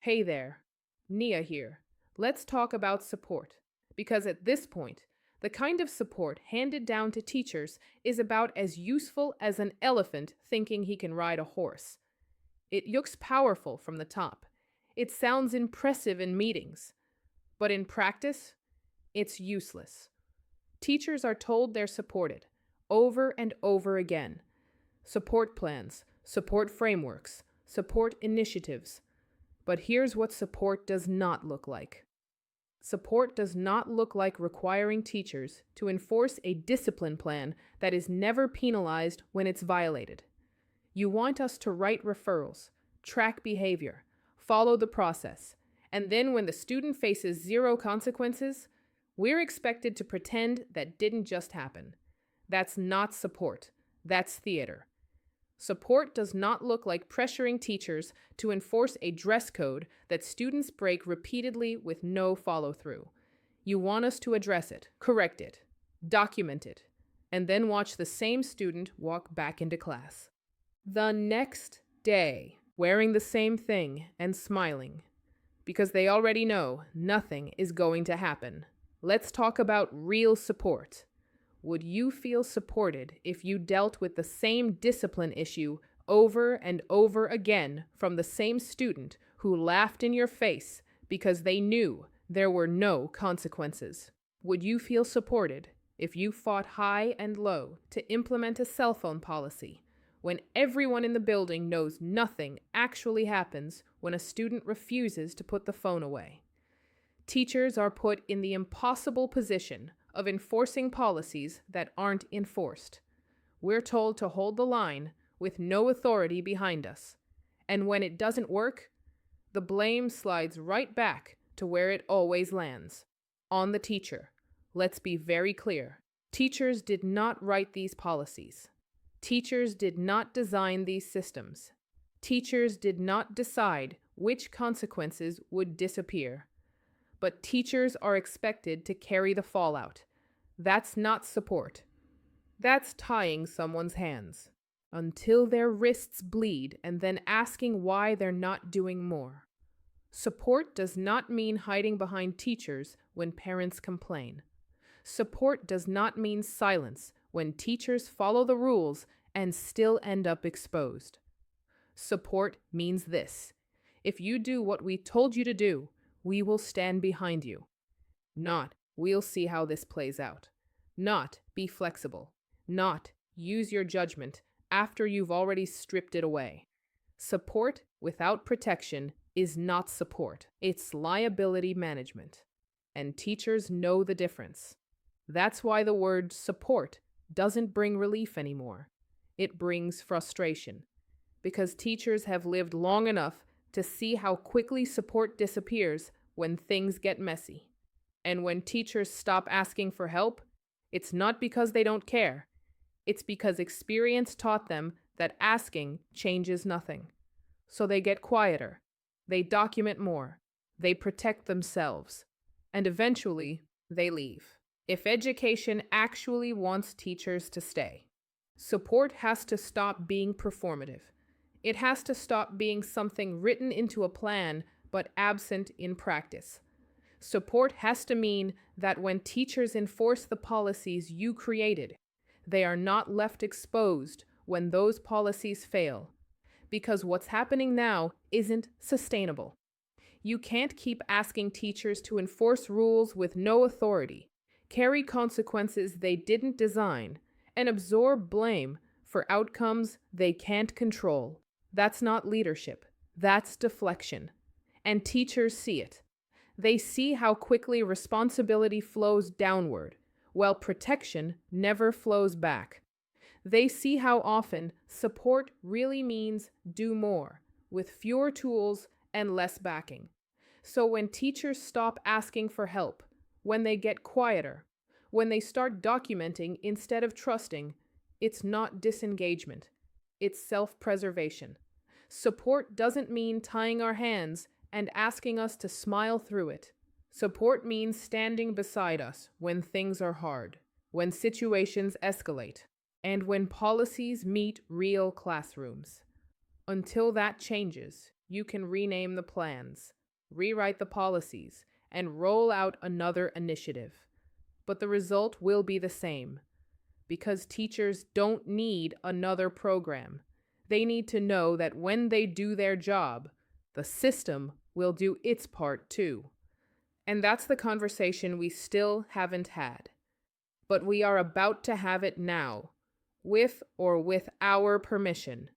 Hey there, Nia here. Let's talk about support. Because at this point, the kind of support handed down to teachers is about as useful as an elephant thinking he can ride a horse. It looks powerful from the top. It sounds impressive in meetings. But in practice, it's useless. Teachers are told they're supported over and over again. Support plans, support frameworks, support initiatives. But here's what support does not look like. Support does not look like requiring teachers to enforce a discipline plan that is never penalized when it's violated. You want us to write referrals, track behavior, follow the process, and then when the student faces zero consequences, we're expected to pretend that didn't just happen. That's not support. That's theater. Support does not look like pressuring teachers to enforce a dress code that students break repeatedly with no follow through. You want us to address it, correct it, document it, and then watch the same student walk back into class. The next day, wearing the same thing and smiling, because they already know nothing is going to happen. Let's talk about real support. Would you feel supported if you dealt with the same discipline issue over and over again from the same student who laughed in your face because they knew there were no consequences? Would you feel supported if you fought high and low to implement a cell phone policy when everyone in the building knows nothing actually happens when a student refuses to put the phone away? Teachers are put in the impossible position of enforcing policies that aren't enforced. We're told to hold the line with no authority behind us. And when it doesn't work, the blame slides right back to where it always lands, on the teacher. Let's be very clear. Teachers did not write these policies. Teachers did not design these systems. Teachers did not decide which consequences would disappear. But teachers are expected to carry the fallout. That's not support. That's tying someone's hands until their wrists bleed and then asking why they're not doing more. Support does not mean hiding behind teachers when parents complain. Support does not mean silence when teachers follow the rules and still end up exposed. Support means this: if you do what we told you to do, we will stand behind you. Not, we'll see how this plays out. Not, be flexible. Not, use your judgment after you've already stripped it away. Support without protection is not support. It's liability management. And teachers know the difference. That's why the word support doesn't bring relief anymore. It brings frustration. Because teachers have lived long enough to see how quickly support disappears when things get messy. And when teachers stop asking for help, it's not because they don't care. It's because experience taught them that asking changes nothing. So they get quieter, they document more, they protect themselves, and eventually they leave. If education actually wants teachers to stay, support has to stop being performative. It has to stop being something written into a plan but absent in practice. Support has to mean that when teachers enforce the policies you created, they are not left exposed when those policies fail. Because what's happening now isn't sustainable. You can't keep asking teachers to enforce rules with no authority, carry consequences they didn't design, and absorb blame for outcomes they can't control. That's not leadership. That's deflection. And teachers see it. They see how quickly responsibility flows downward, while protection never flows back. They see how often support really means do more, with fewer tools and less backing. So when teachers stop asking for help, when they get quieter, when they start documenting instead of trusting, it's not disengagement. It's self-preservation. Support doesn't mean tying our hands and asking us to smile through it. Support means standing beside us when things are hard, when situations escalate, and when policies meet real classrooms. Until that changes, you can rename the plans, rewrite the policies, and roll out another initiative. But the result will be the same, because teachers don't need another program. They need to know that when they do their job, the system will do its part too. And that's the conversation we still haven't had. But we are about to have it now, with or with our permission.